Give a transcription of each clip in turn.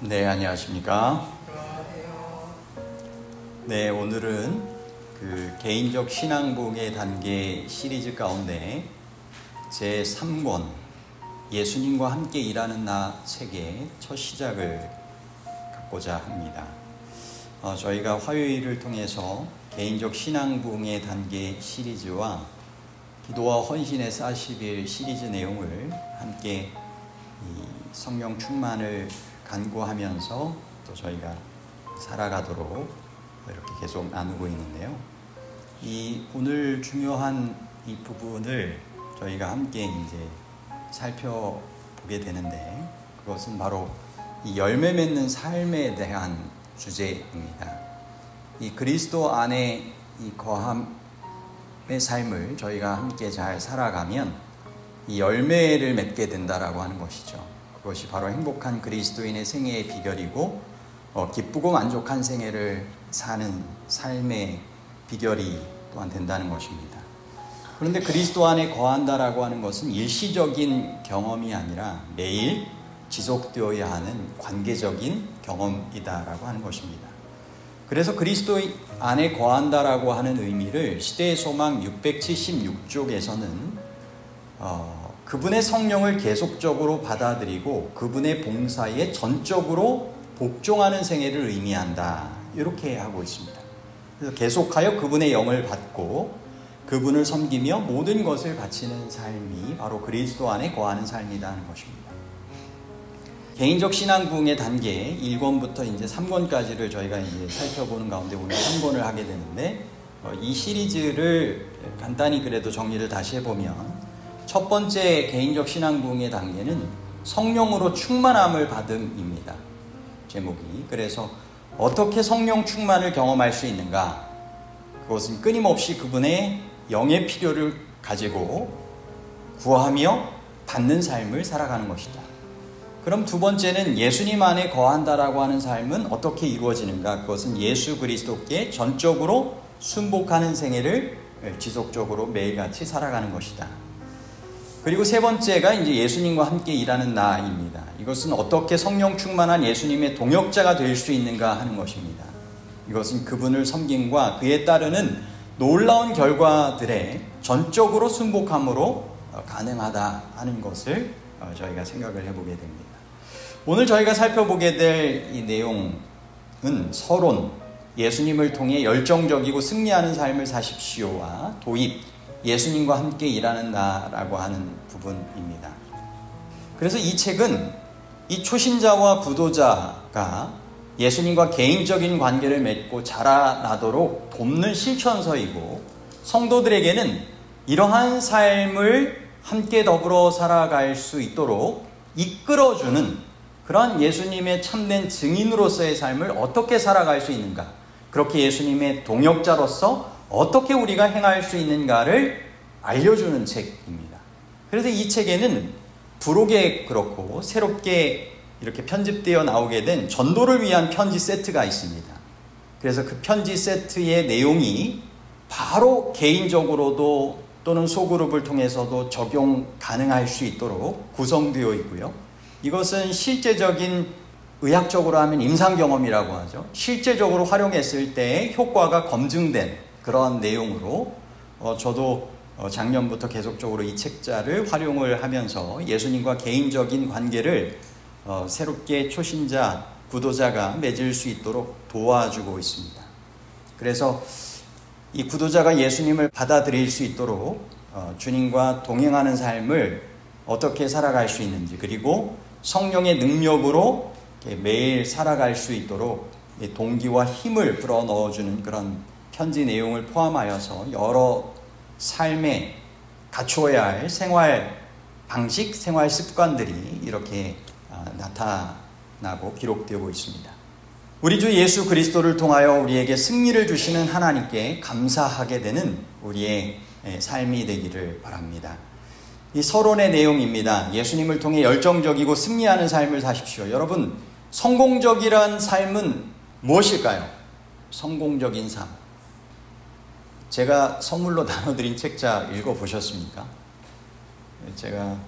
네, 안녕하십니까? 네, 오늘은 개인적 신앙부흥의 단계 시리즈 가운데 제3권 예수님과 함께 일하는 나 책의 첫 시작을 갖고자 합니다. 저희가 화요일을 통해서 개인적 신앙부흥의 단계 시리즈와 기도와 헌신의 40일 시리즈 내용을 함께 성령 충만을 간구하면서 또 저희가 살아가도록 이렇게 계속 나누고 있는데요. 오늘 중요한 이 부분을 저희가 함께 이제 살펴보게 되는데, 그것은 바로 이 열매 맺는 삶에 대한 주제입니다. 이 그리스도 안에 이 거함의 삶을 저희가 함께 잘 살아가면 이 열매를 맺게 된다라고 하는 것이죠. 그것이 바로 행복한 그리스도인의 생애의 비결이고 기쁘고 만족한 생애를 사는 삶의 비결이 또한 된다는 것입니다. 그런데 그리스도 안에 거한다라고 하는 것은 일시적인 경험이 아니라 매일 지속되어야 하는 관계적인 경험이다라고 하는 것입니다. 그래서 그리스도 안에 거한다라고 하는 의미를 시대의 소망 676쪽에서는 그분의 성령을 계속적으로 받아들이고 그분의 봉사에 전적으로 복종하는 생애를 의미한다, 이렇게 하고 있습니다. 그래서 계속하여 그분의 영을 받고 그분을 섬기며 모든 것을 바치는 삶이 바로 그리스도 안에 거하는 삶이다 하는 것입니다. 개인적 신앙 부흥의 단계 1권부터 이제 3권까지를 저희가 이제 살펴보는 가운데 오늘 3권을 하게 되는데, 이 시리즈를 간단히 그래도 정리를 다시 해보면, 첫 번째 개인적 신앙 부흥의 단계는 성령으로 충만함을 받음입니다. 제목이. 그래서 어떻게 성령 충만을 경험할 수 있는가? 그것은 끊임없이 그분의 영의 필요를 가지고 구하며 받는 삶을 살아가는 것이다. 그럼 두 번째는 예수님 안에 거한다라고 하는 삶은 어떻게 이루어지는가? 그것은 예수 그리스도께 전적으로 순복하는 생애를 지속적으로 매일같이 살아가는 것이다. 그리고 세 번째가 이제 예수님과 함께 일하는 나입니다. 이것은 어떻게 성령 충만한 예수님의 동역자가 될 수 있는가 하는 것입니다. 이것은 그분을 섬김과 그에 따르는 놀라운 결과들에 전적으로 순복함으로 가능하다 하는 것을 저희가 생각을 해보게 됩니다. 오늘 저희가 살펴보게 될 이 내용은 서론, 예수님을 통해 열정적이고 승리하는 삶을 사십시오와 도입, 예수님과 함께 일하는 나라고 하는 부분입니다. 그래서 이 책은 이 초신자와 부도자가 예수님과 개인적인 관계를 맺고 자라나도록 돕는 실천서이고, 성도들에게는 이러한 삶을 함께 더불어 살아갈 수 있도록 이끌어주는 그러한 예수님의 참된 증인으로서의 삶을 어떻게 살아갈 수 있는가, 그렇게 예수님의 동역자로서 어떻게 우리가 행할 수 있는가를 알려주는 책입니다. 그래서 이 책에는 부록에 그렇고 새롭게 이렇게 편집되어 나오게 된 전도를 위한 편지 세트가 있습니다. 그래서 그 편지 세트의 내용이 바로 개인적으로도 또는 소그룹을 통해서도 적용 가능할 수 있도록 구성되어 있고요. 이것은 실제적인, 의학적으로 하면 임상경험이라고 하죠. 실제적으로 활용했을 때의 효과가 검증된 그런 내용으로 저도 작년부터 계속적으로 이 책자를 활용을 하면서 예수님과 개인적인 관계를 새롭게 초신자, 구도자가 맺을 수 있도록 도와주고 있습니다. 그래서 이 구도자가 예수님을 받아들일 수 있도록 주님과 동행하는 삶을 어떻게 살아갈 수 있는지, 그리고 성령의 능력으로 매일 살아갈 수 있도록 동기와 힘을 불어넣어주는 그런 편지 내용을 포함하여서 여러 삶에 갖추어야 할 생활 방식, 생활 습관들이 이렇게 나타나고 기록되고 있습니다. 우리 주 예수 그리스도를 통하여 우리에게 승리를 주시는 하나님께 감사하게 되는 우리의 삶이 되기를 바랍니다. 이 서론의 내용입니다. 예수님을 통해 열정적이고 승리하는 삶을 사십시오. 여러분, 성공적이란 삶은 무엇일까요? 성공적인 삶. 제가 선물로 나눠드린 책자 읽어보셨습니까? 제가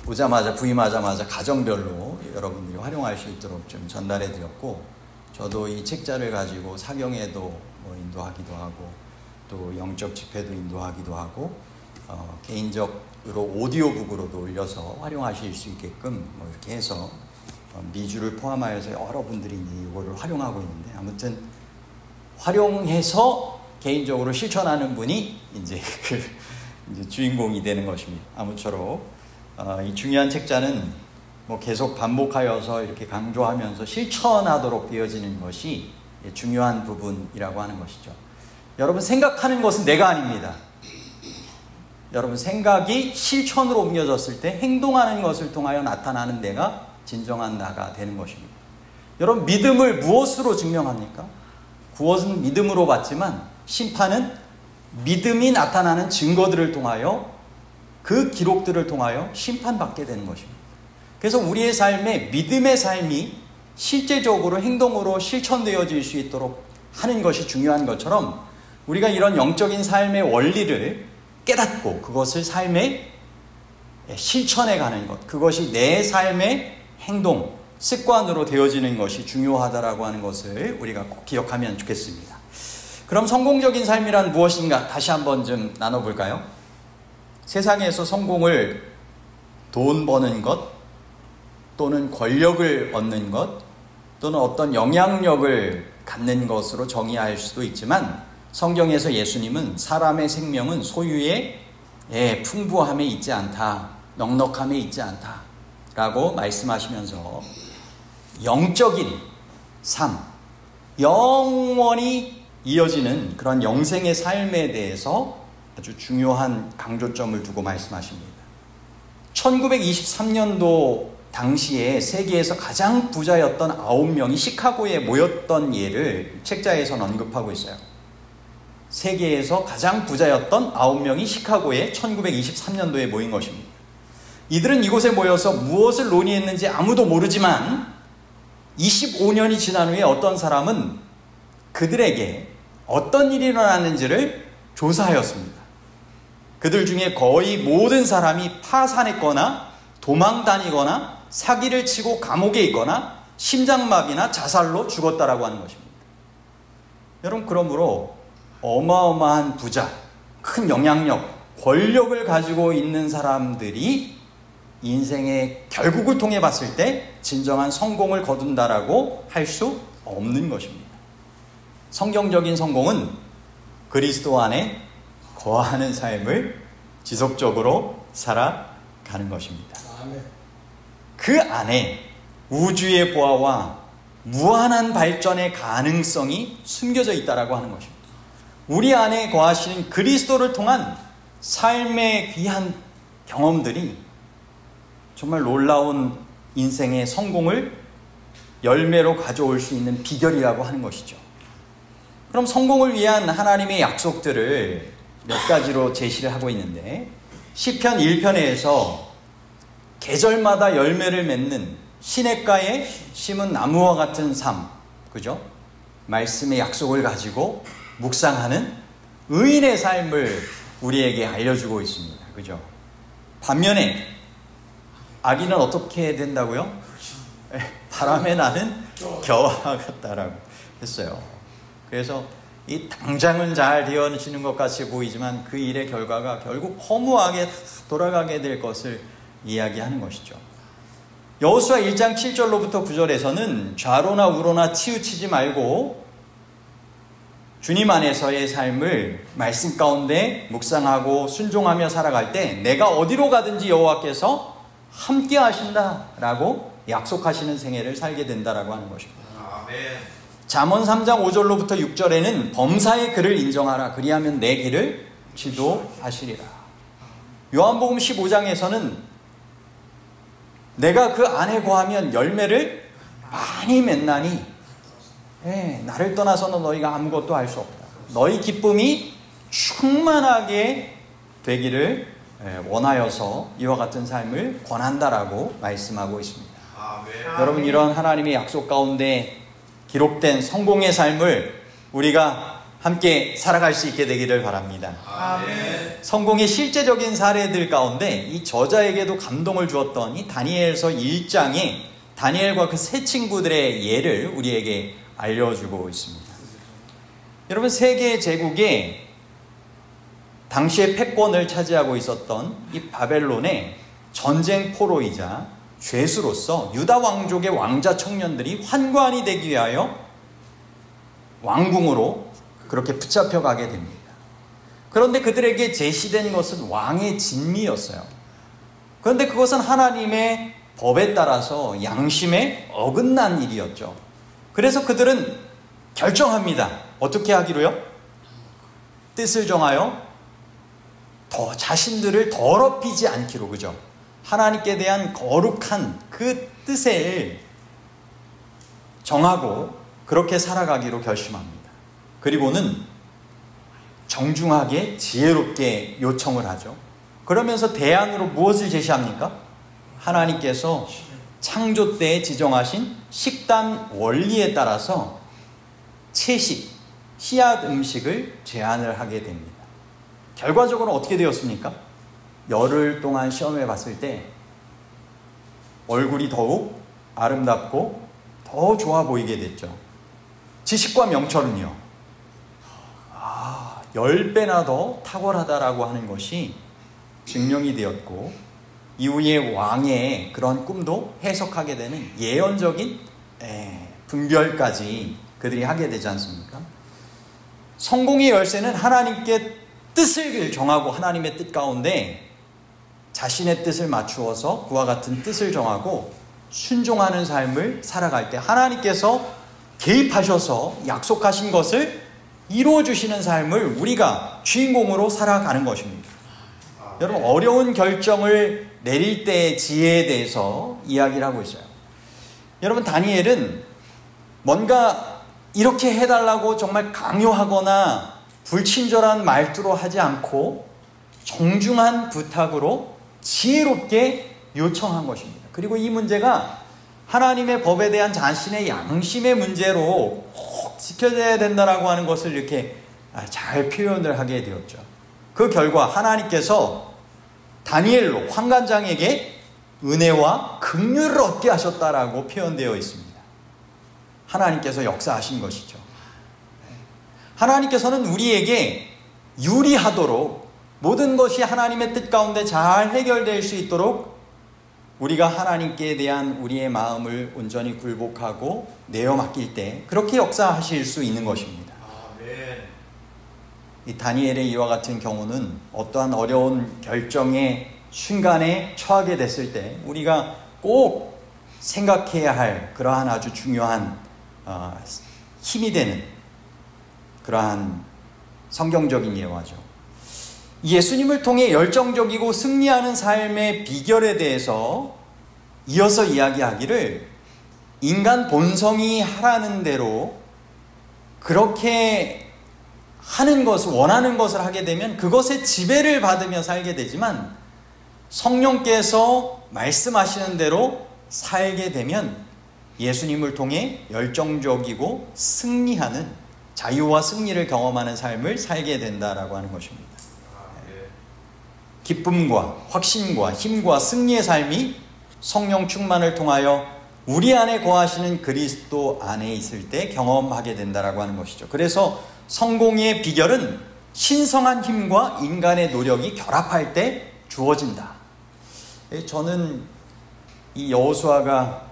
오자마자 부임하자마자 가정별로 여러분들이 활용할 수 있도록 좀 전달해 드렸고, 저도 이 책자를 가지고 사경에도 뭐 인도하기도 하고 또 영적 집회도 인도하기도 하고 개인적으로 오디오북으로도 올려서 활용하실 수 있게끔 뭐 이렇게 해서 미주를 포함하여서 여러분들이 이거를 활용하고 있는데, 아무튼 활용해서 개인적으로 실천하는 분이 이제 이제 주인공이 되는 것입니다. 아무쪼록 이 중요한 책자는 뭐 계속 반복하여서 이렇게 강조하면서 실천하도록 되어지는 것이 중요한 부분이라고 하는 것이죠. 여러분, 생각하는 것은 내가 아닙니다. 여러분, 생각이 실천으로 옮겨졌을 때 행동하는 것을 통하여 나타나는 내가 진정한 나가 되는 것입니다. 여러분, 믿음을 무엇으로 증명합니까? 구원은 믿음으로 받지만 심판은 믿음이 나타나는 증거들을 통하여, 그 기록들을 통하여 심판받게 되는 것입니다. 그래서 우리의 삶에 믿음의 삶이 실제적으로 행동으로 실천되어질 수 있도록 하는 것이 중요한 것처럼, 우리가 이런 영적인 삶의 원리를 깨닫고 그것을 삶의 실천해 가는 것, 그것이 내 삶의 행동, 습관으로 되어지는 것이 중요하다라고 하는 것을 우리가 꼭 기억하면 좋겠습니다. 그럼 성공적인 삶이란 무엇인가 다시 한번 좀 나눠볼까요? 세상에서 성공을 돈 버는 것, 또는 권력을 얻는 것, 또는 어떤 영향력을 갖는 것으로 정의할 수도 있지만, 성경에서 예수님은 사람의 생명은 소유의 풍부함에 있지 않다, 넉넉함에 있지 않다 라고 말씀하시면서 영적인 삶, 영원히 이어지는 그런 영생의 삶에 대해서 아주 중요한 강조점을 두고 말씀하십니다. 1923년도 당시에 세계에서 가장 부자였던 9명이 시카고에 모였던 예를 책자에서는 언급하고 있어요. 세계에서 가장 부자였던 9명이 시카고에 1923년도에 모인 것입니다. 이들은 이곳에 모여서 무엇을 논의했는지 아무도 모르지만 25년이 지난 후에 어떤 사람은 그들에게 어떤 일이 일어났는지를 조사하였습니다. 그들 중에 거의 모든 사람이 파산했거나 도망 다니거나 사기를 치고 감옥에 있거나 심장마비나 자살로 죽었다라고 하는 것입니다. 여러분, 그러므로 어마어마한 부자, 큰 영향력, 권력을 가지고 있는 사람들이 인생의 결국을 통해 봤을 때 진정한 성공을 거둔다라고 할 수 없는 것입니다. 성경적인 성공은 그리스도 안에 거하는 삶을 지속적으로 살아가는 것입니다. 그 안에 우주의 보화와 무한한 발전의 가능성이 숨겨져 있다라고 하는 것입니다. 우리 안에 거하시는 그리스도를 통한 삶의 귀한 경험들이 정말 놀라운 인생의 성공을 열매로 가져올 수 있는 비결이라고 하는 것이죠. 그럼 성공을 위한 하나님의 약속들을 몇 가지로 제시를 하고 있는데, 시편 1편에서 계절마다 열매를 맺는 시냇가에 심은 나무와 같은 삶, 그죠? 말씀의 약속을 가지고 묵상하는 의인의 삶을 우리에게 알려주고 있습니다. 그죠? 반면에 악인은 어떻게 된다고요? 바람에 나는 겨와 같다라고 했어요. 그래서 이 당장은 잘 되어지는 것 같이 보이지만 그 일의 결과가 결국 허무하게 돌아가게 될 것을 이야기하는 것이죠. 여호수아 1장 7절로부터 9절에서는 좌로나 우로나 치우치지 말고 주님 안에서의 삶을 말씀 가운데 묵상하고 순종하며 살아갈 때 내가 어디로 가든지 여호와께서 함께 하신다라고 약속하시는 생애를 살게 된다라고 하는 것입니다. 아멘. 잠언 3장 5절로부터 6절에는 범사의 그를 인정하라, 그리하면 내 길을 지도하시리라. 요한복음 15장에서는 내가 그 안에 거하면 열매를 많이 맺나니 나를 떠나서는 너희가 아무것도 할 수 없다. 너희 기쁨이 충만하게 되기를 원하여서 이와 같은 삶을 권한다라고 말씀하고 있습니다. 여러분, 이런 하나님의 약속 가운데 기록된 성공의 삶을 우리가 함께 살아갈 수 있게 되기를 바랍니다. 아멘. 성공의 실제적인 사례들 가운데 이 저자에게도 감동을 주었던 이 다니엘서 1장에 다니엘과 그 세 친구들의 예를 우리에게 알려주고 있습니다. 여러분, 세계 제국에 당시의 패권을 차지하고 있었던 이 바벨론의 전쟁 포로이자 죄수로서 유다 왕족의 왕자 청년들이 환관이 되기 위하여 왕궁으로 그렇게 붙잡혀 가게 됩니다. 그런데 그들에게 제시된 것은 왕의 진미였어요. 그런데 그것은 하나님의 법에 따라서 양심에 어긋난 일이었죠. 그래서 그들은 결정합니다. 어떻게 하기로요? 뜻을 정하여 더 자신들을 더럽히지 않기로, 그죠? 하나님께 대한 거룩한 그 뜻을 정하고 그렇게 살아가기로 결심합니다. 그리고는 정중하게 지혜롭게 요청을 하죠. 그러면서 대안으로 무엇을 제시합니까? 하나님께서 창조 때에 지정하신 식단 원리에 따라서 채식, 씨앗 음식을 제안을 하게 됩니다. 결과적으로 어떻게 되었습니까? 열흘 동안 시험해 봤을 때 얼굴이 더욱 아름답고 더 좋아 보이게 됐죠. 지식과 명철은요, 10배나 더 탁월하다라고 하는 것이 증명이 되었고, 이후에 왕의 그런 꿈도 해석하게 되는 예언적인 분별까지 그들이 하게 되지 않습니까? 성공의 열쇠는 하나님께 뜻을 정하고 하나님의 뜻 가운데 자신의 뜻을 맞추어서 그와 같은 뜻을 정하고 순종하는 삶을 살아갈 때 하나님께서 개입하셔서 약속하신 것을 이루어주시는 삶을 우리가 주인공으로 살아가는 것입니다. 여러분, 어려운 결정을 내릴 때의 지혜에 대해서 이야기를 하고 있어요. 여러분, 다니엘은 뭔가 이렇게 해달라고 정말 강요하거나 불친절한 말투로 하지 않고 정중한 부탁으로 지혜롭게 요청한 것입니다. 그리고 이 문제가 하나님의 법에 대한 자신의 양심의 문제로 꼭 지켜져야 된다라고 하는 것을 이렇게 잘 표현을 하게 되었죠. 그 결과 하나님께서 다니엘로 환관장에게 은혜와 긍휼을 얻게 하셨다라고 표현되어 있습니다. 하나님께서 역사하신 것이죠. 하나님께서는 우리에게 유리하도록 모든 것이 하나님의 뜻 가운데 잘 해결될 수 있도록 우리가 하나님께 대한 우리의 마음을 온전히 굴복하고 내어 맡길 때 그렇게 역사하실 수 있는 것입니다. 이 다니엘의 이와 같은 경우는 어떠한 어려운 결정의 순간에 처하게 됐을 때 우리가 꼭 생각해야 할 그러한 아주 중요한 힘이 되는 그러한 성경적인 예화죠. 예수님을 통해 열정적이고 승리하는 삶의 비결에 대해서 이어서 이야기하기를 인간 본성이 하라는 대로 그렇게 하는 것을, 원하는 것을 하게 되면 그것에 지배를 받으며 살게 되지만 성령께서 말씀하시는 대로 살게 되면 예수님을 통해 열정적이고 승리하는, 자유와 승리를 경험하는 삶을 살게 된다라고 하는 것입니다. 기쁨과 확신과 힘과 승리의 삶이 성령 충만을 통하여 우리 안에 거하시는 그리스도 안에 있을 때 경험하게 된다라고 하는 것이죠. 그래서 성공의 비결은 신성한 힘과 인간의 노력이 결합할 때 주어진다. 저는 이 여호수아가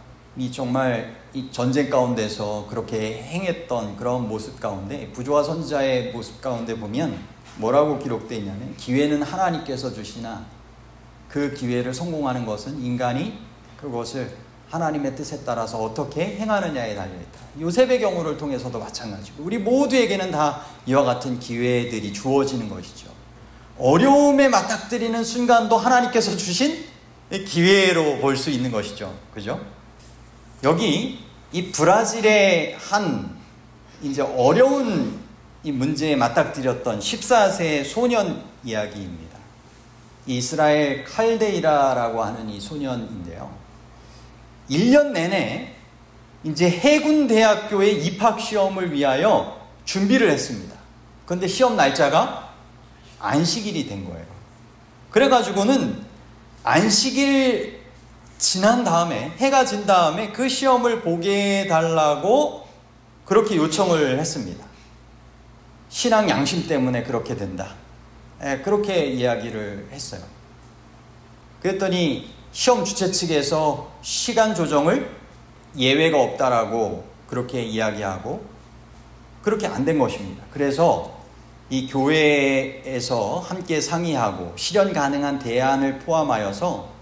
정말 이 전쟁 가운데서 그렇게 행했던 그런 모습 가운데, 부조와 선지자의 모습 가운데 보면 뭐라고 기록되어 있냐면, 기회는 하나님께서 주시나 그 기회를 성공하는 것은 인간이 그것을 하나님의 뜻에 따라서 어떻게 행하느냐에 달려있다. 요셉의 경우를 통해서도 마찬가지고 우리 모두에게는 다 이와 같은 기회들이 주어지는 것이죠. 어려움에 맞닥뜨리는 순간도 하나님께서 주신 기회로 볼 수 있는 것이죠. 그죠? 여기 이 브라질의 한 이제 어려운 이 문제에 맞닥뜨렸던 14세 소년 이야기입니다. 이스라엘 칼데이라라고 하는 이 소년인데요. 1년 내내 이제 해군 대학교의 입학 시험을 위하여 준비를 했습니다. 그런데 시험 날짜가 안식일이 된 거예요. 그래가지고는 안식일 지난 다음에, 해가 진 다음에 그 시험을 보게 해달라고 그렇게 요청을 했습니다. 신앙 양심 때문에 그렇게 된다. 그렇게 이야기를 했어요. 그랬더니 시험 주최 측에서 시간 조정을 예외가 없다라고 그렇게 이야기하고 그렇게 안 된 것입니다. 그래서 이 교회에서 함께 상의하고 실현 가능한 대안을 포함하여서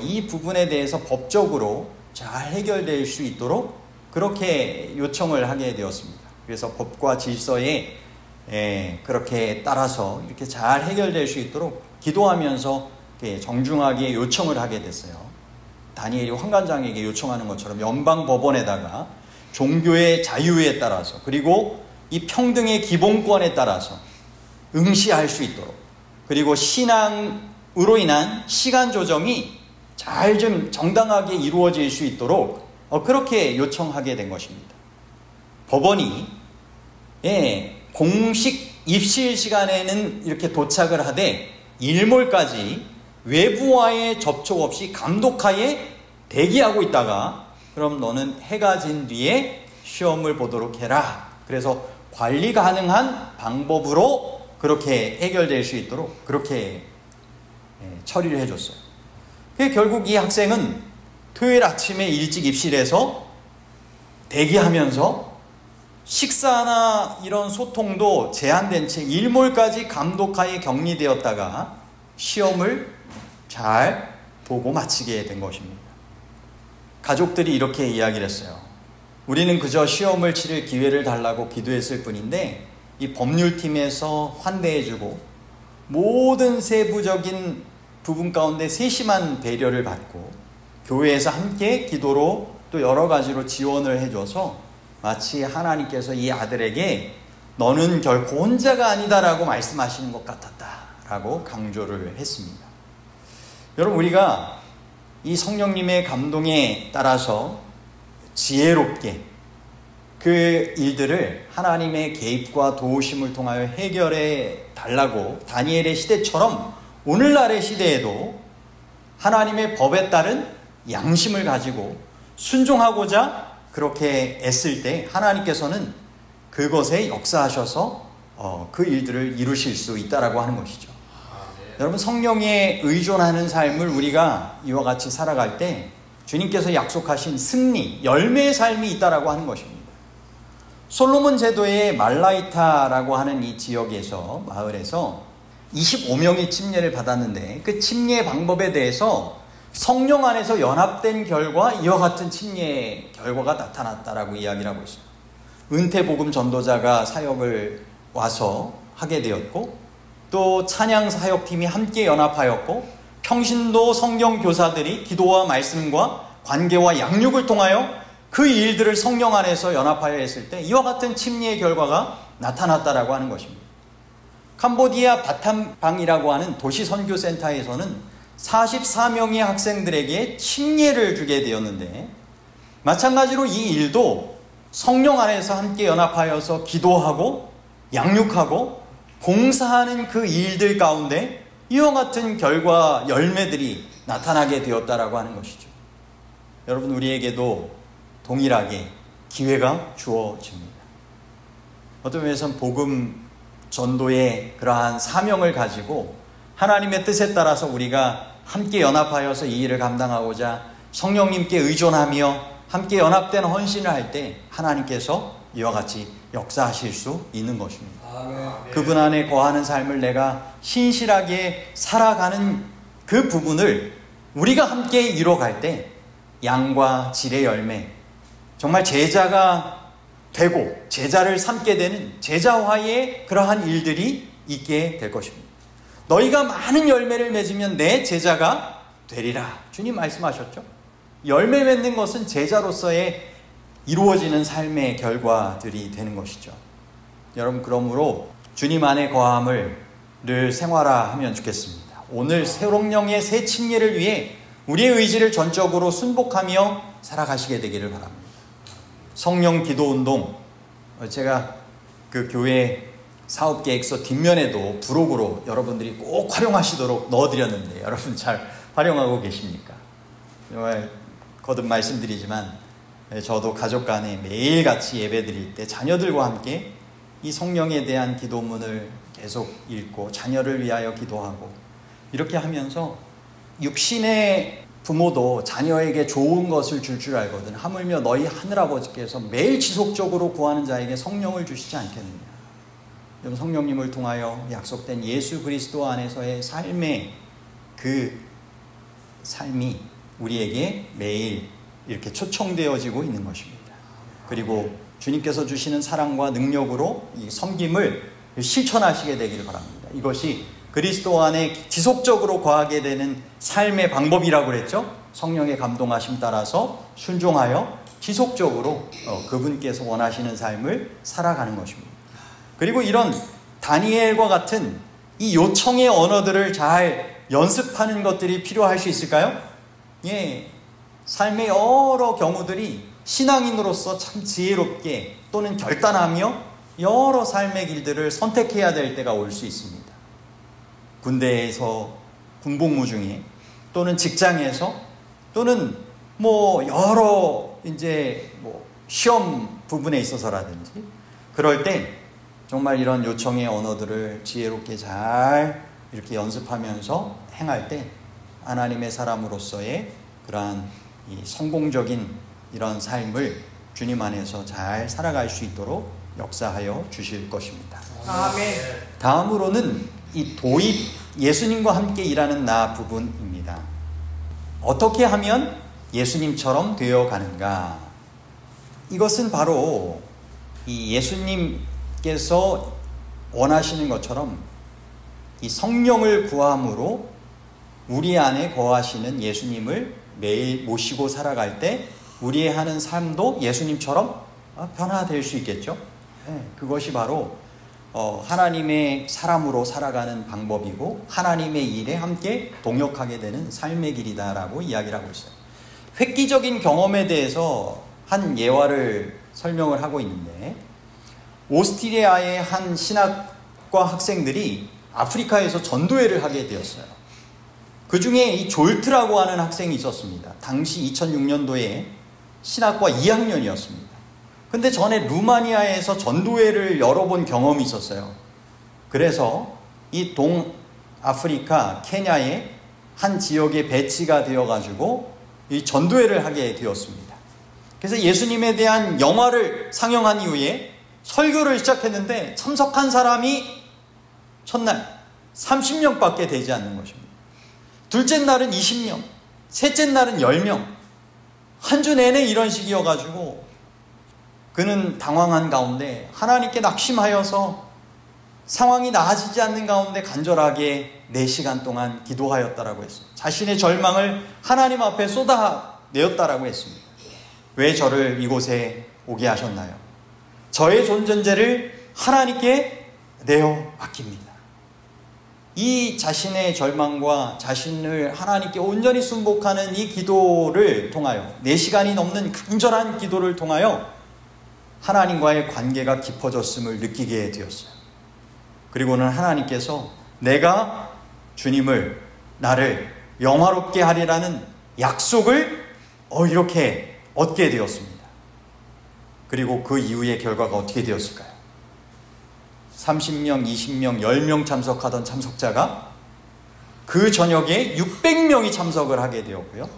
이 부분에 대해서 법적으로 잘 해결될 수 있도록 그렇게 요청을 하게 되었습니다. 그래서 법과 질서에 그렇게 따라서 이렇게 잘 해결될 수 있도록 기도하면서 정중하게 요청을 하게 됐어요. 다니엘이 환관장에게 요청하는 것처럼 연방법원에다가 종교의 자유에 따라서 그리고 이 평등의 기본권에 따라서 응시할 수 있도록, 그리고 신앙으로 인한 시간 조정이 잘 좀 정당하게 이루어질 수 있도록 그렇게 요청하게 된 것입니다. 법원이 공식 입실 시간에는 이렇게 도착을 하되 일몰까지 외부와의 접촉 없이 감독하에 대기하고 있다가 그럼 너는 해가 진 뒤에 시험을 보도록 해라. 그래서 관리 가능한 방법으로 그렇게 해결될 수 있도록 그렇게 처리를 해줬어요. 결국 이 학생은 토요일 아침에 일찍 입실해서 대기하면서 식사나 이런 소통도 제한된 채 일몰까지 감독하에 격리되었다가 시험을 잘 보고 마치게 된 것입니다. 가족들이 이렇게 이야기를 했어요. 우리는 그저 시험을 치를 기회를 달라고 기도했을 뿐인데 이 법률팀에서 환대해주고 모든 세부적인 부분 가운데 세심한 배려를 받고 교회에서 함께 기도로 또 여러 가지로 지원을 해줘서 마치 하나님께서 이 아들에게 너는 결코 혼자가 아니다라고 말씀하시는 것 같았다라고 강조를 했습니다. 여러분, 우리가 이 성령님의 감동에 따라서 지혜롭게 그 일들을 하나님의 개입과 도우심을 통하여 해결해 달라고 다니엘의 시대처럼 오늘날의 시대에도 하나님의 법에 따른 양심을 가지고 순종하고자 그렇게 애쓸 때 하나님께서는 그것에 역사하셔서 그 일들을 이루실 수 있다라고 하는 것이죠. 여러분, 성령에 의존하는 삶을 우리가 이와 같이 살아갈 때 주님께서 약속하신 승리, 열매의 삶이 있다라고 하는 것입니다. 솔로몬 제도의 말라이타라고 하는 이 지역에서, 마을에서 25명이 침례를 받았는데 그 침례 방법에 대해서 성령 안에서 연합된 결과 이와 같은 침례 결과가 나타났다라고 이야기를 하고 있어요. 은퇴복음 전도자가 사역을 와서 하게 되었고, 또 찬양 사역팀이 함께 연합하였고, 평신도 성경 교사들이 기도와 말씀과 관계와 양육을 통하여 그 일들을 성령 안에서 연합하여 했을 때 이와 같은 침례의 결과가 나타났다라고 하는 것입니다. 캄보디아 바탐방이라고 하는 도시 선교센터에서는 44명의 학생들에게 침례를 주게 되었는데, 마찬가지로 이 일도 성령 안에서 함께 연합하여서 기도하고 양육하고 봉사하는 그 일들 가운데 이와 같은 결과 열매들이 나타나게 되었다라고 하는 것이죠. 여러분, 우리에게도 동일하게 기회가 주어집니다. 어떤 면에서는 복음 전도의 그러한 사명을 가지고 하나님의 뜻에 따라서 우리가 함께 연합하여서 이 일을 감당하고자 성령님께 의존하며 함께 연합된 헌신을 할 때 하나님께서 이와 같이 역사하실 수 있는 것입니다. 그분 안에 거하는 삶을 내가 신실하게 살아가는 그 부분을 우리가 함께 이뤄갈 때 양과 질의 열매, 정말 제자가 되고 제자를 삼게 되는 제자화의 그러한 일들이 있게 될 것입니다. 너희가 많은 열매를 맺으면 내 제자가 되리라. 주님 말씀하셨죠. 열매 맺는 것은 제자로서의 이루어지는 삶의 결과들이 되는 것이죠. 여러분, 그러므로 주님 안에 거함을 늘 생활화하면 좋겠습니다. 오늘 새롱령의 새 침례를 위해 우리의 의지를 전적으로 순복하며 살아가시게 되기를 바랍니다. 성령 기도운동, 제가 그 교회 사업 계획서 뒷면에도 부록으로 여러분들이 꼭 활용하시도록 넣어드렸는데 여러분 잘 활용하고 계십니까? 정말 거듭 말씀드리지만 저도 가족 간에 매일같이 예배 드릴 때 자녀들과 함께 이 성령에 대한 기도문을 계속 읽고 자녀를 위하여 기도하고 이렇게 하면서 육신의 부모도 자녀에게 좋은 것을 줄 알거든 하물며 너희 하늘아버지께서 매일 지속적으로 구하는 자에게 성령을 주시지 않겠느냐. 여러분 성령님을 통하여 약속된 예수 그리스도 안에서의 삶의 그 삶이 우리에게 매일 이렇게 초청되어지고 있는 것입니다. 그리고 주님께서 주시는 사랑과 능력으로 이 섬김을 실천하시게 되기를 바랍니다. 이것이 그리스도 안에 지속적으로 거하게 되는 삶의 방법이라고 그랬죠. 성령의 감동하심 따라서 순종하여 지속적으로 그분께서 원하시는 삶을 살아가는 것입니다. 그리고 이런 다니엘과 같은 이 요청의 언어들을 잘 연습하는 것들이 필요할 수 있을까요? 예, 삶의 여러 경우들이 신앙인으로서 참 지혜롭게 또는 결단하며 여러 삶의 길들을 선택해야 될 때가 올 수 있습니다. 군대에서 군복무 중에 또는 직장에서 또는 여러 시험 부분에 있어서라든지 그럴 때 정말 이런 요청의 언어들을 지혜롭게 잘 이렇게 연습하면서 행할 때 하나님의 사람으로서의 그러한 이 성공적인 이런 삶을 주님 안에서 잘 살아갈 수 있도록 역사하여 주실 것입니다. 아멘. 다음으로는 이 도입 예수님과 함께 일하는 나 부분입니다. 어떻게 하면 예수님처럼 되어 가는가? 이것은 바로 이 예수님께서 원하시는 것처럼 이 성령을 구함으로 우리 안에 거하시는 예수님을 매일 모시고 살아갈 때 우리의 하는 삶도 예수님처럼 변화될 수 있겠죠. 그것이 바로 하나님의 사람으로 살아가는 방법이고 하나님의 일에 함께 동역하게 되는 삶의 길이다라고 이야기를 하고 있어요. 획기적인 경험에 대해서 한 예화를 설명을 하고 있는데 오스트리아의 한 신학과 학생들이 아프리카에서 전도회를 하게 되었어요. 그 중에 이 졸트라고 하는 학생이 있었습니다. 당시 2006년도에 신학과 2학년이었습니다. 근데 전에 루마니아에서 전도회를 여러 번 경험이 있었어요. 그래서 이 동아프리카 케냐의 한 지역에 배치가 되어가지고 이 전도회를 하게 되었습니다. 그래서 예수님에 대한 영화를 상영한 이후에 설교를 시작했는데 참석한 사람이 첫날 30명밖에 되지 않는 것입니다. 둘째 날은 20명, 셋째 날은 10명. 한 주 내내 이런 식이어가지고 그는 당황한 가운데 하나님께 낙심하여서 상황이 나아지지 않는 가운데 간절하게 4시간 동안 기도하였다라고 했어요. 자신의 절망을 하나님 앞에 쏟아내었다라고 했습니다. 왜 저를 이곳에 오게 하셨나요? 저의 존재를 하나님께 내어 맡깁니다. 이 자신의 절망과 자신을 하나님께 온전히 순복하는 이 기도를 통하여 4시간이 넘는 간절한 기도를 통하여 하나님과의 관계가 깊어졌음을 느끼게 되었어요. 그리고는 하나님께서 내가 주님을 나를 영화롭게 하리라는 약속을 이렇게 얻게 되었습니다. 그리고 그 이후의 결과가 어떻게 되었을까요? 30명, 20명, 10명 참석하던 참석자가 그 저녁에 600명이 참석을 하게 되었고요.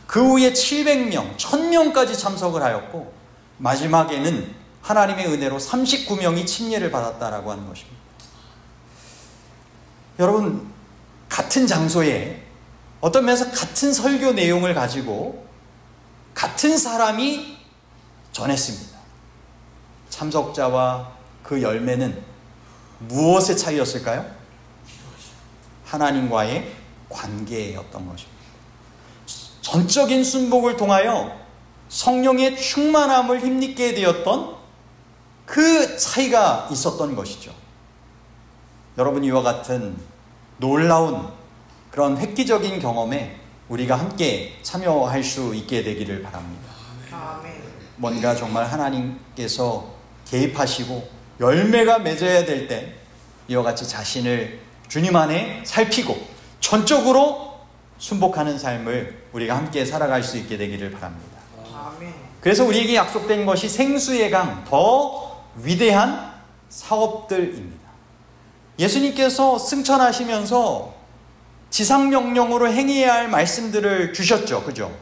그 후에 700명, 1000명까지 참석을 하였고 마지막에는 하나님의 은혜로 39명이 침례를 받았다라고 하는 것입니다. 여러분, 같은 장소에 어떤 면에서 같은 설교 내용을 가지고 같은 사람이 전했습니다. 참석자와 그 열매는 무엇의 차이였을까요? 하나님과의 관계였던 것입니다. 전적인 순복을 통하여 성령의 충만함을 힘입게 되었던 그 차이가 있었던 것이죠. 여러분, 이와 같은 놀라운 그런 획기적인 경험에 우리가 함께 참여할 수 있게 되기를 바랍니다. 아멘. 뭔가 정말 하나님께서 개입하시고 열매가 맺어야 될 때 이와 같이 자신을 주님 안에 살피고 전적으로 순복하는 삶을 우리가 함께 살아갈 수 있게 되기를 바랍니다. 그래서 우리에게 약속된 것이 생수의 강, 더 위대한 사업들입니다. 예수님께서 승천하시면서 지상명령으로 행해야 할 말씀들을 주셨죠. 그죠?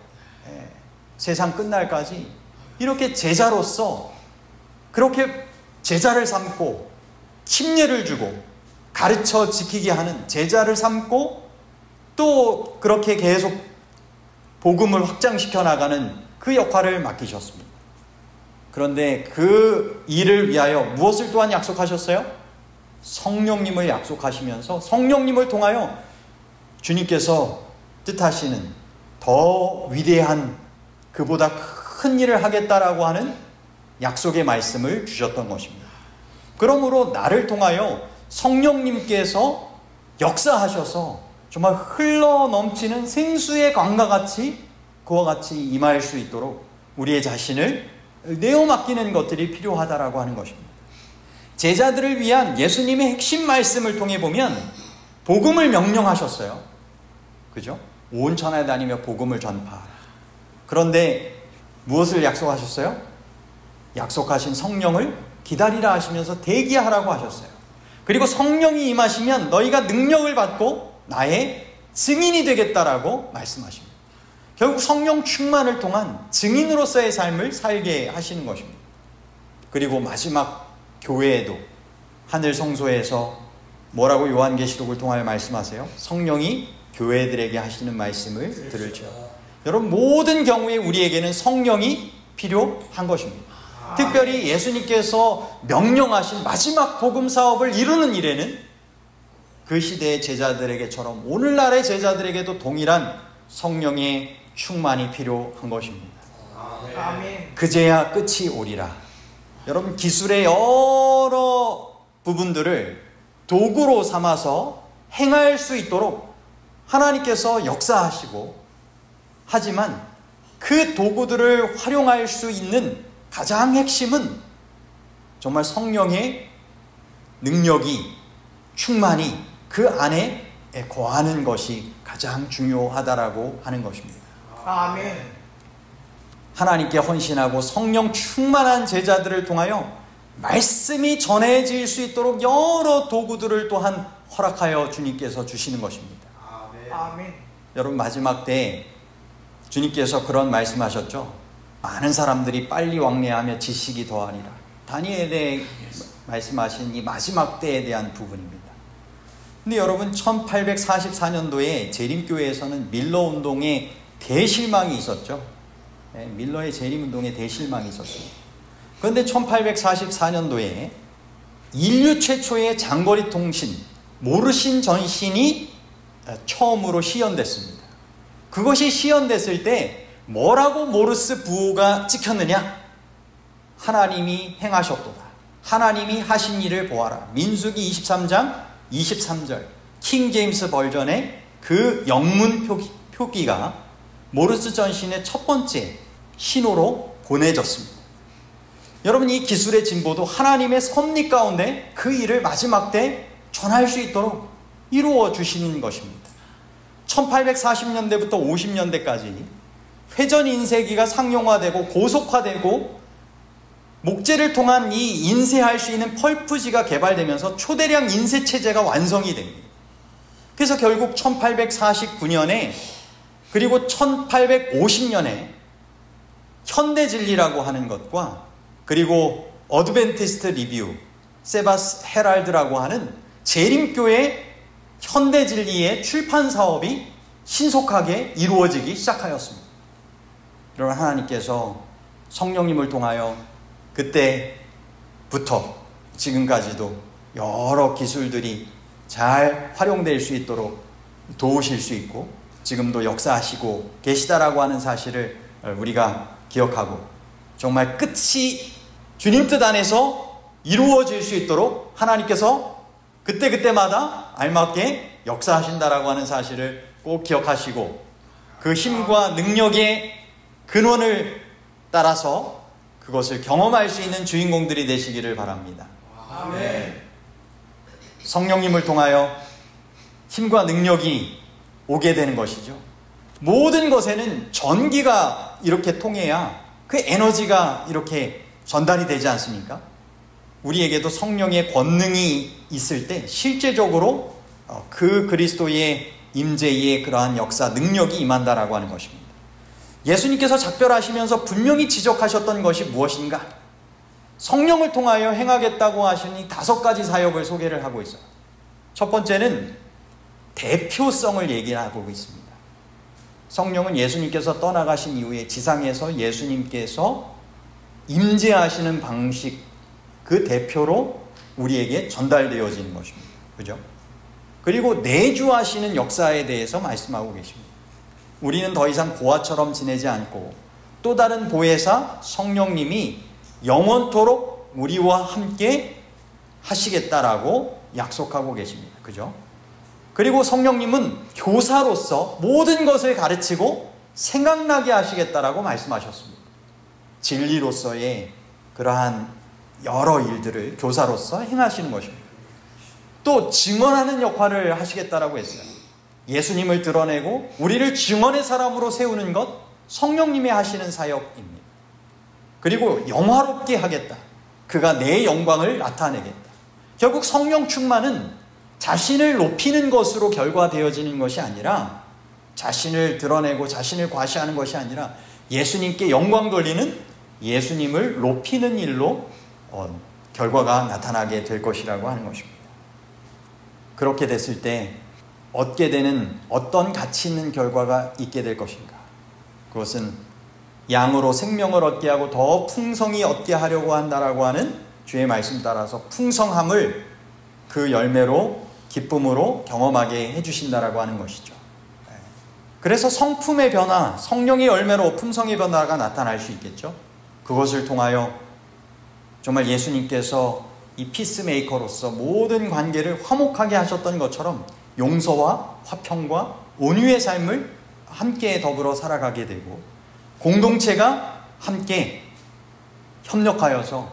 세상 끝날까지 이렇게 제자로서 그렇게 제자를 삼고 침례를 주고 가르쳐 지키게 하는 제자를 삼고 또 그렇게 계속 복음을 확장시켜 나가는 그 역할을 맡기셨습니다. 그런데 그 일을 위하여 무엇을 또한 약속하셨어요? 성령님을 약속하시면서 성령님을 통하여 주님께서 뜻하시는 더 위대한 그보다 큰 일을 하겠다라고 하는 약속의 말씀을 주셨던 것입니다. 그러므로 나를 통하여 성령님께서 역사하셔서 정말 흘러넘치는 생수의 강과 같이 그와 같이 임할 수 있도록 우리의 자신을 내어 맡기는 것들이 필요하다라고 하는 것입니다. 제자들을 위한 예수님의 핵심 말씀을 통해 보면 복음을 명령하셨어요. 그죠? 온 천하에 다니며 복음을 전파하라. 그런데 무엇을 약속하셨어요? 약속하신 성령을 기다리라 하시면서 대기하라고 하셨어요. 그리고 성령이 임하시면 너희가 능력을 받고 나의 증인이 되겠다라고 말씀하십니다. 결국 성령 충만을 통한 증인으로서의 삶을 살게 하시는 것입니다. 그리고 마지막 교회에도 하늘 성소에서 뭐라고 요한계시록을 통하여 말씀하세요? 성령이 교회들에게 하시는 말씀을 들을지어다. 여러분, 모든 경우에 우리에게는 성령이 필요한 것입니다. 특별히 예수님께서 명령하신 마지막 복음 사업을 이루는 일에는 그 시대의 제자들에게처럼 오늘날의 제자들에게도 동일한 성령의 충만이 필요한 것입니다. 아멘. 그제야 끝이 오리라. 여러분, 기술의 여러 부분들을 도구로 삼아서 행할 수 있도록 하나님께서 역사하시고, 하지만 그 도구들을 활용할 수 있는 가장 핵심은 정말 성령의 능력이, 충만이 그 안에 거하는 것이 가장 중요하다라고 하는 것입니다. 아멘. 하나님께 헌신하고 성령 충만한 제자들을 통하여 말씀이 전해질 수 있도록 여러 도구들을 또한 허락하여 주님께서 주시는 것입니다. 아멘. 여러분, 마지막 때에 주님께서 그런 말씀하셨죠. 많은 사람들이 빨리 왕래하며 지식이 더하리라. 다니엘에 대해 말씀하신 이 마지막 때에 대한 부분입니다. 근데 여러분, 1844년도에 재림교회에서는 밀러 운동의 대실망이 있었죠. 밀러의 재림운동에 대실망이 있었습니다. 그런데 1844년도에 인류 최초의 장거리 통신 모르신 전신이 처음으로 시연됐습니다. 그것이 시연됐을 때 뭐라고 모르스 부호가 찍혔느냐? 하나님이 행하셨도다. 하나님이 하신 일을 보아라. 민수기 23장 23절 킹 제임스 버전의 그 영문 표기가 모르스 전신의 첫 번째 신호로 보내졌습니다. 여러분, 이 기술의 진보도 하나님의 섭리 가운데 그 일을 마지막 때 전할 수 있도록 이루어 주시는 것입니다. 1840년대부터 50년대까지 회전 인쇄기가 상용화되고 고속화되고 목재를 통한 이 인쇄할 수 있는 펄프지가 개발되면서 초대량 인쇄 체제가 완성이 됩니다. 그래서 결국 1849년에 그리고 1850년에 현대진리라고 하는 것과 그리고 어드벤티스트 리뷰, 세바스 헤랄드라고 하는 재림교회 현대진리의 출판 사업이 신속하게 이루어지기 시작하였습니다. 여러분, 하나님께서 성령님을 통하여 그때부터 지금까지도 여러 기술들이 잘 활용될 수 있도록 도우실 수 있고 지금도 역사하시고 계시다라고 하는 사실을 우리가 기억하고 정말 끝이 주님 뜻 안에서 이루어질 수 있도록 하나님께서 그때그때마다 알맞게 역사하신다라고 하는 사실을 꼭 기억하시고 그 힘과 능력의 근원을 따라서 그것을 경험할 수 있는 주인공들이 되시기를 바랍니다. 아멘. 성령님을 통하여 힘과 능력이 오게 되는 것이죠. 모든 것에는 전기가 이렇게 통해야 그 에너지가 이렇게 전달이 되지 않습니까? 우리에게도 성령의 권능이 있을 때 실제적으로 그 그리스도의 임재의 그러한 역사, 능력이 임한다라고 하는 것입니다. 예수님께서 작별하시면서 분명히 지적하셨던 것이 무엇인가? 성령을 통하여 행하겠다고 하시니 5가지 사역을 소개를 하고 있어요. 첫 번째는 대표성을 얘기하고 있습니다. 성령은 예수님께서 떠나가신 이후에 지상에서 예수님께서 임재하시는 방식, 그 대표로 우리에게 전달되어지는 것입니다. 그죠? 그리고 내주하시는 역사에 대해서 말씀하고 계십니다. 우리는 더 이상 고아처럼 지내지 않고 또 다른 보혜사 성령님이 영원토록 우리와 함께 하시겠다라고 약속하고 계십니다. 그죠? 그리고 성령님은 교사로서 모든 것을 가르치고 생각나게 하시겠다라고 말씀하셨습니다. 진리로서의 그러한 여러 일들을 교사로서 행하시는 것입니다. 또 증언하는 역할을 하시겠다라고 했어요. 예수님을 드러내고 우리를 증언의 사람으로 세우는 것, 성령님이 하시는 사역입니다. 그리고 영화롭게 하겠다. 그가 내 영광을 나타내겠다. 결국 성령 충만은 자신을 높이는 것으로 결과되어지는 것이 아니라, 자신을 드러내고 자신을 과시하는 것이 아니라 예수님께 영광 돌리는, 예수님을 높이는 일로 결과가 나타나게 될 것이라고 하는 것입니다. 그렇게 됐을 때 얻게 되는 어떤 가치 있는 결과가 있게 될 것인가? 그것은 양으로 생명을 얻게 하고 더 풍성히 얻게 하려고 한다라고 하는 주의 말씀 따라서 풍성함을 그 열매로, 기쁨으로 경험하게 해주신다라고 하는 것이죠. 그래서 성품의 변화, 성령의 열매로 품성의 변화가 나타날 수 있겠죠. 그것을 통하여 정말 예수님께서 이 피스메이커로서 모든 관계를 화목하게 하셨던 것처럼 용서와 화평과 온유의 삶을 함께 더불어 살아가게 되고, 공동체가 함께 협력하여서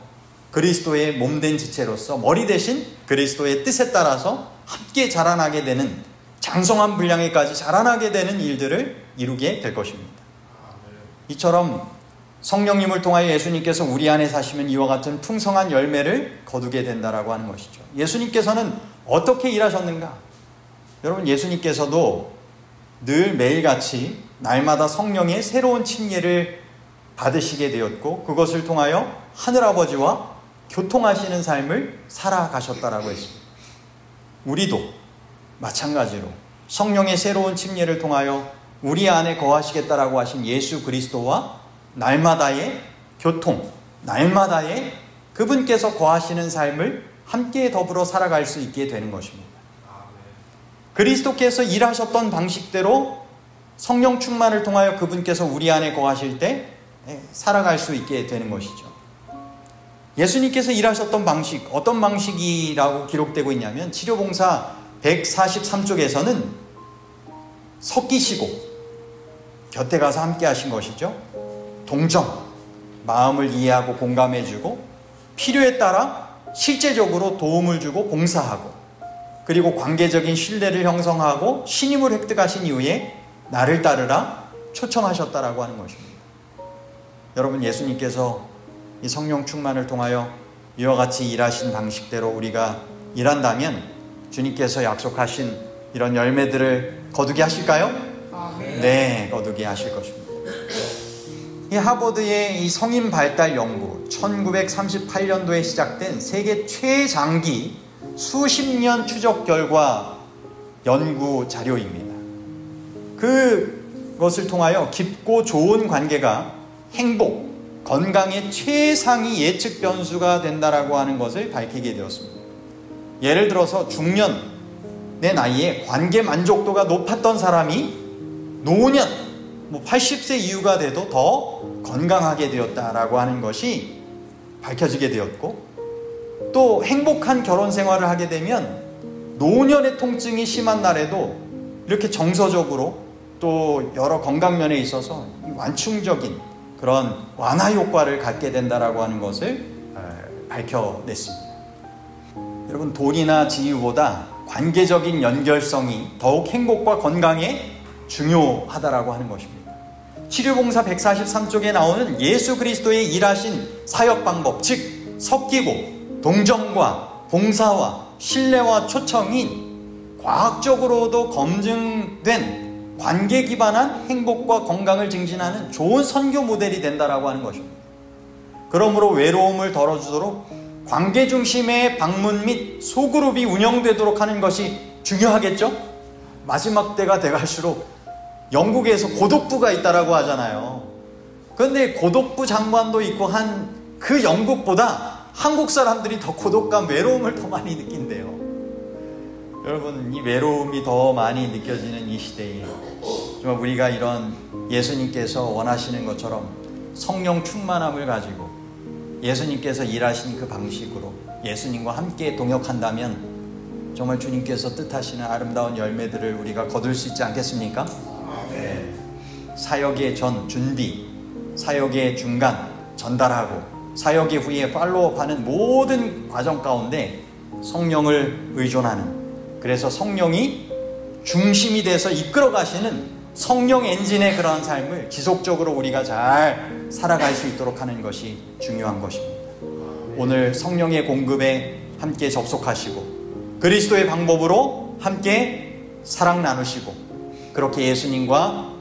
그리스도의 몸된 지체로서 머리 대신 그리스도의 뜻에 따라서 함께 자라나게 되는, 장성한 분량에까지 자라나게 되는 일들을 이루게 될 것입니다. 이처럼 성령님을 통하여 예수님께서 우리 안에 사시면 이와 같은 풍성한 열매를 거두게 된다라고 하는 것이죠. 예수님께서는 어떻게 일하셨는가? 여러분, 예수님께서도 늘 매일같이 날마다 성령의 새로운 침례를 받으시게 되었고, 그것을 통하여 하늘아버지와 교통하시는 삶을 살아가셨다라고 했습니다. 우리도 마찬가지로 성령의 새로운 침례를 통하여 우리 안에 거하시겠다라고 하신 예수 그리스도와 날마다의 교통, 날마다의 그분께서 거하시는 삶을 함께 더불어 살아갈 수 있게 되는 것입니다. 그리스도께서 일하셨던 방식대로 성령 충만을 통하여 그분께서 우리 안에 거하실 때 살아갈 수 있게 되는 것이죠. 예수님께서 일하셨던 방식, 어떤 방식이라고 기록되고 있냐면 치료봉사 143쪽에서는 섞이시고 곁에 가서 함께 하신 것이죠. 동정, 마음을 이해하고 공감해주고 필요에 따라 실제적으로 도움을 주고 봉사하고, 그리고 관계적인 신뢰를 형성하고 신임을 획득하신 이후에 나를 따르라 초청하셨다라고 하는 것입니다. 여러분, 예수님께서 이 성령 충만을 통하여 이와 같이 일하신 방식대로 우리가 일한다면 주님께서 약속하신 이런 열매들을 거두게 하실까요? 네, 거두게 하실 것입니다. 이 하버드의 이 성인 발달 연구, 1938년도에 시작된 세계 최장기 수십 년 추적 결과 연구 자료입니다. 그것을 통하여 깊고 좋은 관계가 행복, 건강의 최상위 예측 변수가 된다라고 하는 것을 밝히게 되었습니다. 예를 들어서 중년의 나이에 관계 만족도가 높았던 사람이 노년, 80세 이후가 돼도 더 건강하게 되었다라고 하는 것이 밝혀지게 되었고, 또 행복한 결혼 생활을 하게 되면 노년의 통증이 심한 날에도 이렇게 정서적으로 또 여러 건강 면에 있어서 완충적인 그런 완화 효과를 갖게 된다라고 하는 것을 밝혀냈습니다. 여러분, 돈이나 지위보다 관계적인 연결성이 더욱 행복과 건강에 중요하다라고 하는 것입니다. 치료봉사 143쪽에 나오는 예수 그리스도의 일하신 사역 방법, 즉 섞이고 동정과 봉사와 신뢰와 초청이 과학적으로도 검증된 관계 기반한 행복과 건강을 증진하는 좋은 선교 모델이 된다라고 하는 것입니다. 그러므로 외로움을 덜어주도록 관계 중심의 방문 및 소그룹이 운영되도록 하는 것이 중요하겠죠? 마지막 때가 돼갈수록 영국에서 고독부가 있다라고 하잖아요. 그런데 고독부 장관도 있고 한 그 영국보다 한국 사람들이 더 고독감, 외로움을 더 많이 느낀대요. 여러분, 이 외로움이 더 많이 느껴지는 이 시대에 정말 우리가 이런 예수님께서 원하시는 것처럼 성령 충만함을 가지고 예수님께서 일하신 그 방식으로 예수님과 함께 동역한다면 정말 주님께서 뜻하시는 아름다운 열매들을 우리가 거둘 수 있지 않겠습니까? 네. 사역의 전 준비, 사역의 중간 전달하고 사역의 후에 팔로우업하는 모든 과정 가운데 성령을 의존하는, 그래서 성령이 중심이 돼서 이끌어 가시는 성령 엔진의 그러한 삶을 지속적으로 우리가 잘 살아갈 수 있도록 하는 것이 중요한 것입니다. 오늘 성령의 공급에 함께 접속하시고 그리스도의 방법으로 함께 사랑 나누시고 그렇게 예수님과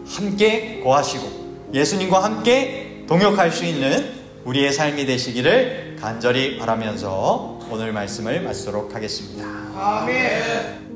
함께 거하시고 예수님과 함께 동역할 수 있는 우리의 삶이 되시기를 간절히 바라면서 오늘 말씀을 마치도록 하겠습니다. 아멘.